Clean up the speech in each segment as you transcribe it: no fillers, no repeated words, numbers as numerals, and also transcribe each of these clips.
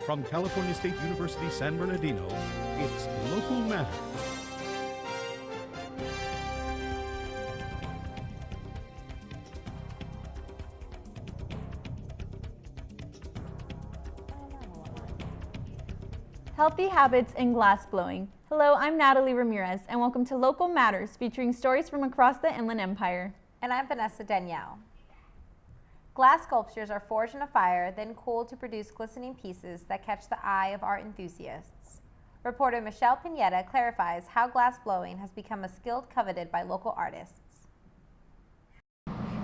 From California State University, San Bernardino, it's Local Matters. Healthy habits in glass blowing. Hello, I'm Natalie Ramirez, and welcome to Local Matters, featuring stories from across the Inland Empire. And I'm Vanessa Danielle. Glass sculptures are forged in a fire, then cooled to produce glistening pieces that catch the eye of art enthusiasts. Reporter Michelle Pineda clarifies how glass blowing has become a skill coveted by local artists.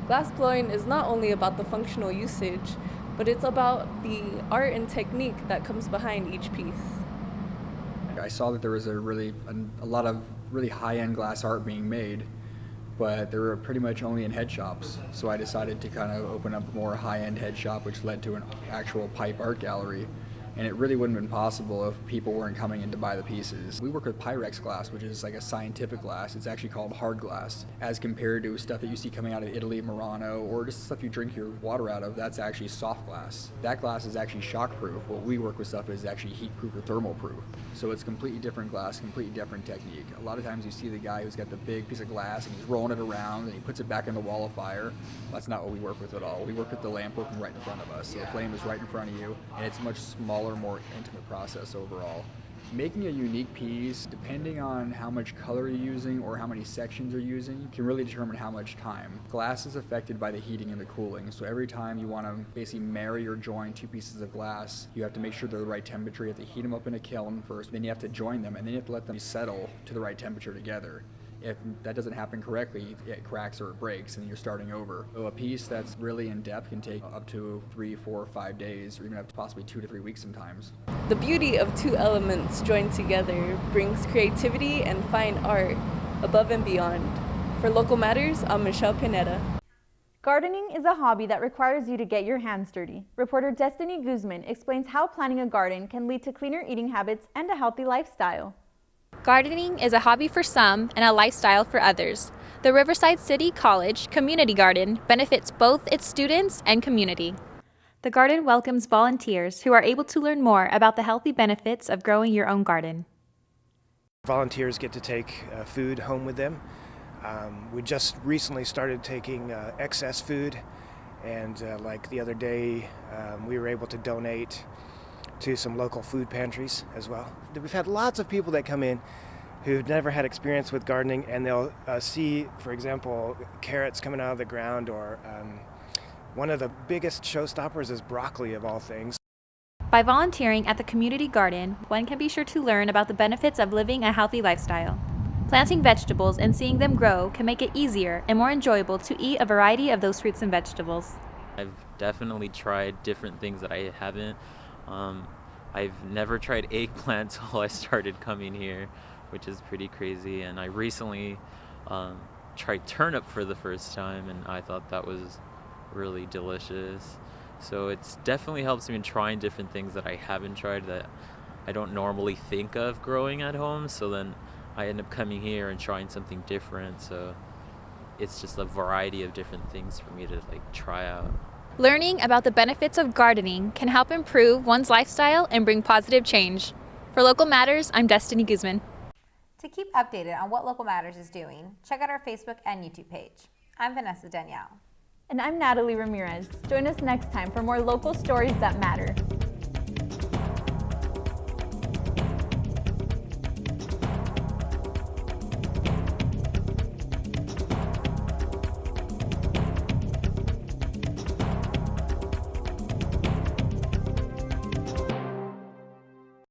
Glass blowing is not only about the functional usage, but it's about the art and technique that comes behind each piece. I saw that there was a lot of really high-end glass art being made, but they were pretty much only in head shops. So I decided to kind of open up a more high-end head shop, which led to an actual pipe art gallery. And it really wouldn't have been possible if people weren't coming in to buy the pieces. We work with Pyrex glass, which is like a scientific glass. It's actually called hard glass, as compared to stuff that you see coming out of Italy, Murano, or just stuff you drink your water out of. That's actually soft glass. That glass is actually shockproof. What we work with stuff is actually heat-proof or thermal-proof. So it's completely different glass, completely different technique. A lot of times you see the guy who's got the big piece of glass and he's rolling it around and he puts it back in the wall of fire. That's not what we work with at all. We work with the lamp working right in front of us. So the flame is right in front of you, and it's much smaller, more intimate process overall. Making a unique piece, depending on how much color you're using or how many sections you're using, can really determine how much time. Glass is affected by the heating and the cooling, so every time you want to basically marry or join two pieces of glass, you have to make sure they're the right temperature. You have to heat them up in a kiln first, then you have to join them, and then you have to let them settle to the right temperature together. If that doesn't happen correctly, it cracks or it breaks and you're starting over. So a piece that's really in depth can take up to 3, 4, 5 days, or even up to possibly 2 to 3 weeks sometimes. The beauty of two elements joined together brings creativity and fine art above and beyond. For Local Matters, I'm Michelle Pineda. Gardening is a hobby that requires you to get your hands dirty. Reporter Destiny Guzman explains how planting a garden can lead to cleaner eating habits and a healthy lifestyle. Gardening is a hobby for some and a lifestyle for others. The Riverside City College Community Garden benefits both its students and community. The garden welcomes volunteers who are able to learn more about the healthy benefits of growing your own garden. Volunteers get to take food home with them. We just recently started taking excess food, and like the other day, we were able to donate to some local food pantries as well. We've had lots of people that come in who've never had experience with gardening, and they'll see, for example, carrots coming out of the ground, or one of the biggest showstoppers is broccoli, of all things. By volunteering at the community garden, one can be sure to learn about the benefits of living a healthy lifestyle. Planting vegetables and seeing them grow can make it easier and more enjoyable to eat a variety of those fruits and vegetables. I've definitely tried different things that I haven't. I've never tried eggplant till I started coming here, which is pretty crazy. And I recently tried turnip for the first time, and I thought that was really delicious. So it's definitely helps me in trying different things that I haven't tried that I don't normally think of growing at home. So then I end up coming here and trying something different. So it's just a variety of different things for me to try out. Learning about the benefits of gardening can help improve one's lifestyle and bring positive change. For Local Matters, I'm Destiny Guzman. To keep updated on what Local Matters is doing, check out our Facebook and YouTube page. I'm Vanessa Danielle. And I'm Natalie Ramirez. Join us next time for more local stories that matter.